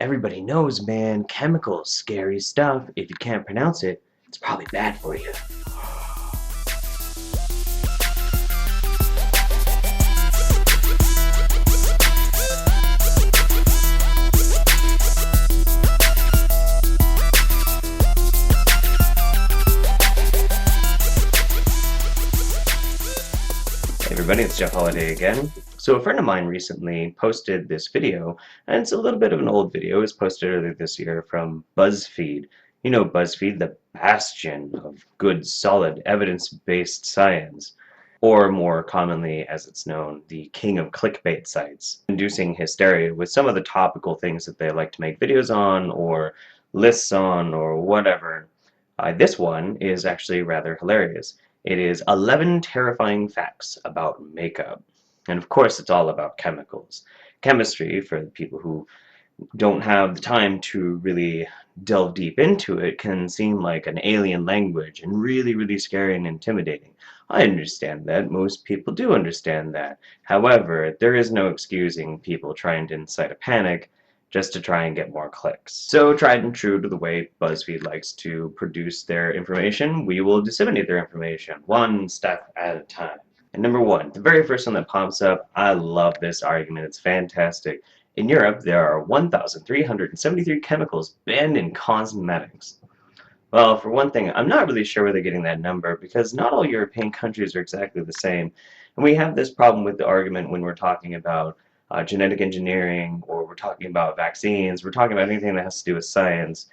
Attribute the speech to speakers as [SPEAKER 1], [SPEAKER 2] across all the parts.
[SPEAKER 1] Everybody knows, man, chemicals, scary stuff. If you can't pronounce it, it's probably bad for you. Hey everybody, it's Jeff Holiday again. So a friend of mine recently posted this video, and it's a little bit of an old video. It was posted earlier this year from BuzzFeed. You know BuzzFeed, the bastion of good, solid, evidence-based science, or more commonly, as it's known, the king of clickbait sites, inducing hysteria with some of the topical things that they like to make videos on, or lists on, or whatever. This one is actually rather hilarious. It is 11 terrifying facts about makeup. And of course, it's all about chemicals. Chemistry, for the people who don't have the time to really delve deep into it, can seem like an alien language and really, really scary and intimidating. I understand that. Most people do understand that. However, there is no excusing people trying to incite a panic just to try and get more clicks. So, tried and true to the way BuzzFeed likes to produce their information, we will disseminate their information one step at a time. And number one, the very first one that pops up, I love this argument, it's fantastic. In Europe, there are 1,373 chemicals banned in cosmetics. Well, for one thing, I'm not really sure where they're getting that number because not all European countries are exactly the same. And we have this problem with the argument when we're talking about genetic engineering, or we're talking about vaccines, we're talking about anything that has to do with science.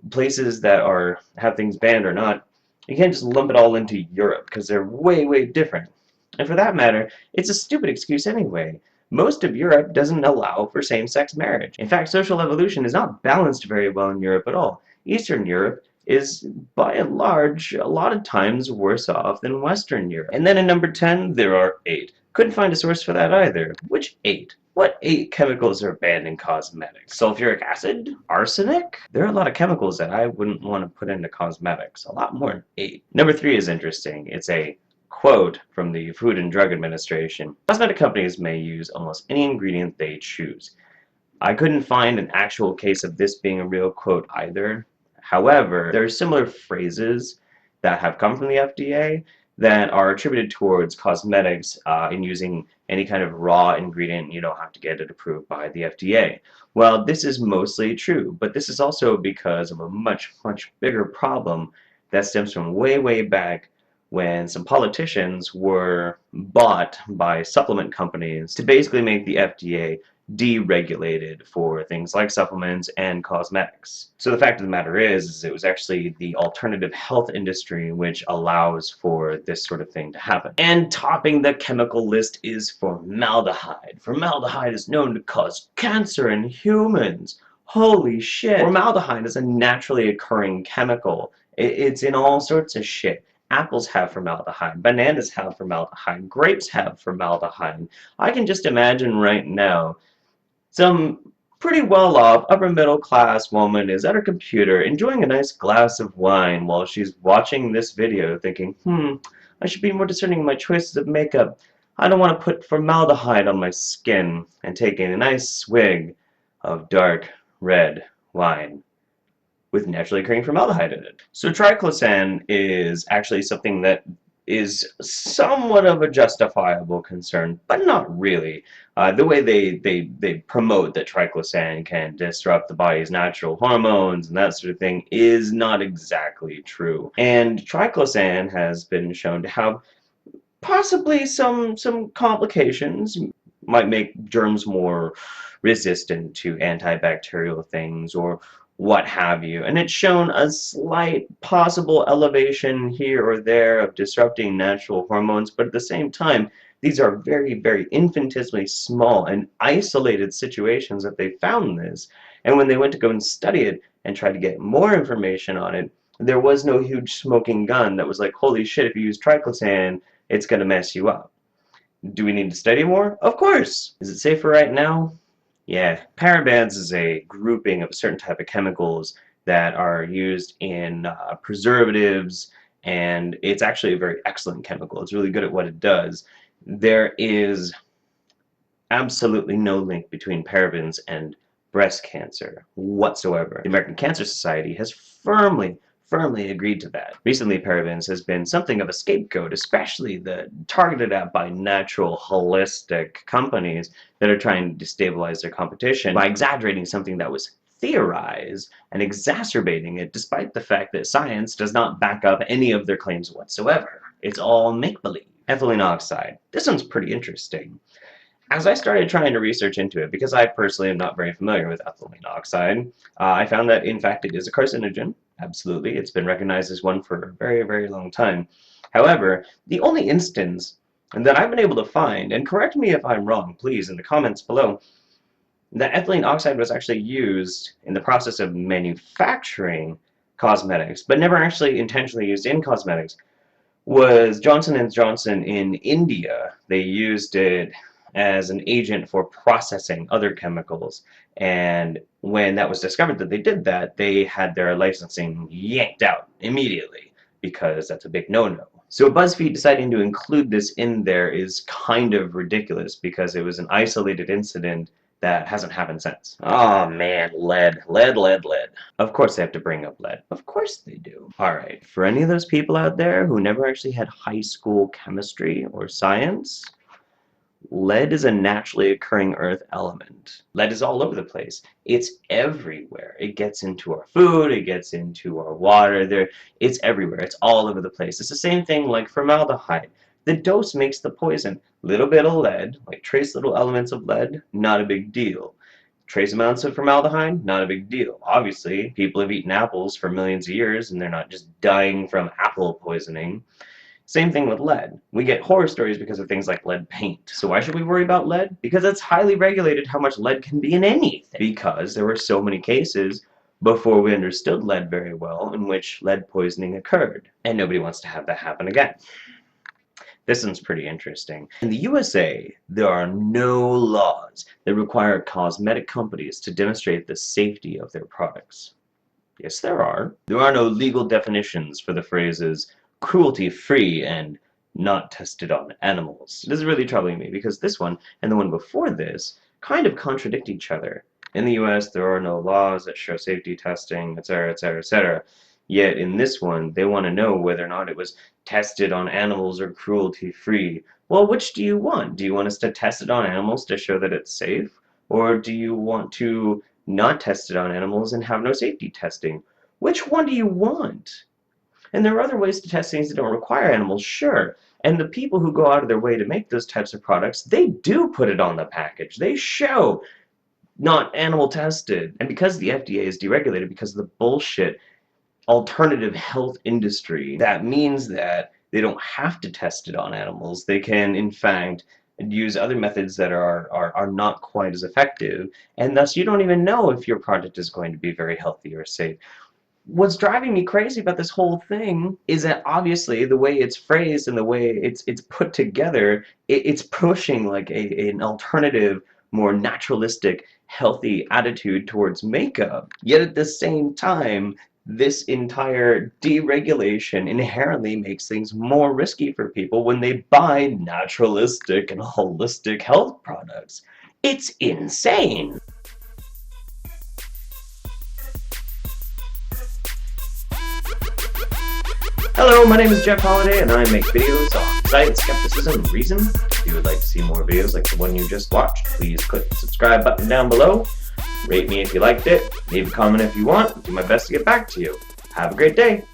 [SPEAKER 1] Places that have things banned or not, you can't just lump it all into Europe because they're way, way different. And for that matter, it's a stupid excuse anyway. Most of Europe doesn't allow for same-sex marriage. In fact, social evolution is not balanced very well in Europe at all. Eastern Europe is, by and large, a lot of times worse off than Western Europe. And then in number 10, there are 8. Couldn't find a source for that either. Which 8? What 8 chemicals are banned in cosmetics? Sulfuric acid? Arsenic? There are a lot of chemicals that I wouldn't want to put into cosmetics. A lot more than 8. Number 3 is interesting. It's a quote from the Food and Drug Administration. Cosmetic companies may use almost any ingredient they choose. I couldn't find an actual case of this being a real quote either. However, there are similar phrases that have come from the FDA that are attributed towards cosmetics in using any kind of raw ingredient. You don't have to get it approved by the FDA. Well, this is mostly true, but this is also because of a much, much bigger problem that stems from way, way back when some politicians were bought by supplement companies to basically make the FDA deregulated for things like supplements and cosmetics. So the fact of the matter is it was actually the alternative health industry which allows for this sort of thing to happen. And topping the chemical list is formaldehyde. Formaldehyde is known to cause cancer in humans. Holy shit! Formaldehyde is a naturally occurring chemical. It's in all sorts of shit. Apples have formaldehyde, bananas have formaldehyde, grapes have formaldehyde. I can just imagine right now some pretty well-off, upper-middle-class woman is at her computer enjoying a nice glass of wine while she's watching this video thinking, I should be more discerning in my choices of makeup. I don't want to put formaldehyde on my skin, and taking a nice swig of dark red wine with naturally occurring formaldehyde in it. So triclosan is actually something that is somewhat of a justifiable concern, but not really. The way they promote that triclosan can disrupt the body's natural hormones and that sort of thing is not exactly true. And triclosan has been shown to have possibly some complications. Might make germs more resistant to antibacterial things or what have you. And it's shown a slight possible elevation here or there of disrupting natural hormones, but at the same time, these are very, very infinitesimally small and isolated situations that they found this. And when they went to go and study it and try to get more information on it, there was no huge smoking gun that was like, holy shit, if you use triclosan, it's going to mess you up. Do we need to study more? Of course! Is it safer right now? Yeah. Parabens is a grouping of a certain type of chemicals that are used in preservatives, and it's actually a very excellent chemical. It's really good at what it does. There is absolutely no link between parabens and breast cancer whatsoever. The American Cancer Society has firmly agreed to that. Recently, parabens has been something of a scapegoat, especially targeted at by natural, holistic companies that are trying to destabilize their competition by exaggerating something that was theorized and exacerbating it, despite the fact that science does not back up any of their claims whatsoever. It's all make-believe. Ethylene oxide. This one's pretty interesting. As I started trying to research into it, because I personally am not very familiar with ethylene oxide, I found that in fact it is a carcinogen. Absolutely, it's been recognized as one for a very long time. However, the only instance that I've been able to find, and correct me if I'm wrong, please, in the comments below, that ethylene oxide was actually used in the process of manufacturing cosmetics, but never actually intentionally used in cosmetics, was Johnson & Johnson in India. They used it as an agent for processing other chemicals, and when that was discovered that they did that, they had their licensing yanked out immediately, because that's a big no-no. So BuzzFeed deciding to include this in there is kind of ridiculous, because it was an isolated incident that hasn't happened since. Oh man, lead. Of course they have to bring up lead. Of course they do. Alright, for any of those people out there who never actually had high school chemistry or science, lead is a naturally occurring earth element. Lead is all over the place. It's everywhere. It gets into our food, it gets into our water, it's everywhere. It's all over the place. It's the same thing like formaldehyde. The dose makes the poison. Little bit of lead, like trace little elements of lead, not a big deal. Trace amounts of formaldehyde, not a big deal. Obviously, people have eaten apples for millions of years and they're not just dying from apple poisoning. Same thing with lead. We get horror stories because of things like lead paint. So why should we worry about lead? Because it's highly regulated how much lead can be in anything. Because there were so many cases before we understood lead very well in which lead poisoning occurred. And nobody wants to have that happen again. This one's pretty interesting. In the USA, there are no laws that require cosmetic companies to demonstrate the safety of their products. Yes, there are. There are no legal definitions for the phrases cruelty-free and not tested on animals. This is really troubling me because this one and the one before this kind of contradict each other. In the US, there are no laws that show safety testing, etc., etc., etc. Yet in this one, they want to know whether or not it was tested on animals or cruelty-free. Well, which do you want? Do you want us to test it on animals to show that it's safe? Or do you want to not test it on animals and have no safety testing? Which one do you want? And there are other ways to test things that don't require animals, sure. And the people who go out of their way to make those types of products, they do put it on the package. They show not animal tested. And because the FDA is deregulated because of the bullshit alternative health industry, that means that they don't have to test it on animals. They can, in fact, use other methods that are not quite as effective, and thus you don't even know if your product is going to be very healthy or safe. What's driving me crazy about this whole thing is that obviously the way it's phrased and the way it's put together, it's pushing like an alternative, more naturalistic, healthy attitude towards makeup. Yet at the same time, this entire deregulation inherently makes things more risky for people when they buy naturalistic and holistic health products. It's insane! Hello, my name is Jeff Holiday and I make videos on science, skepticism, and reason. If you would like to see more videos like the one you just watched, please click the subscribe button down below. Rate me if you liked it, leave a comment if you want, I'll do my best to get back to you. Have a great day!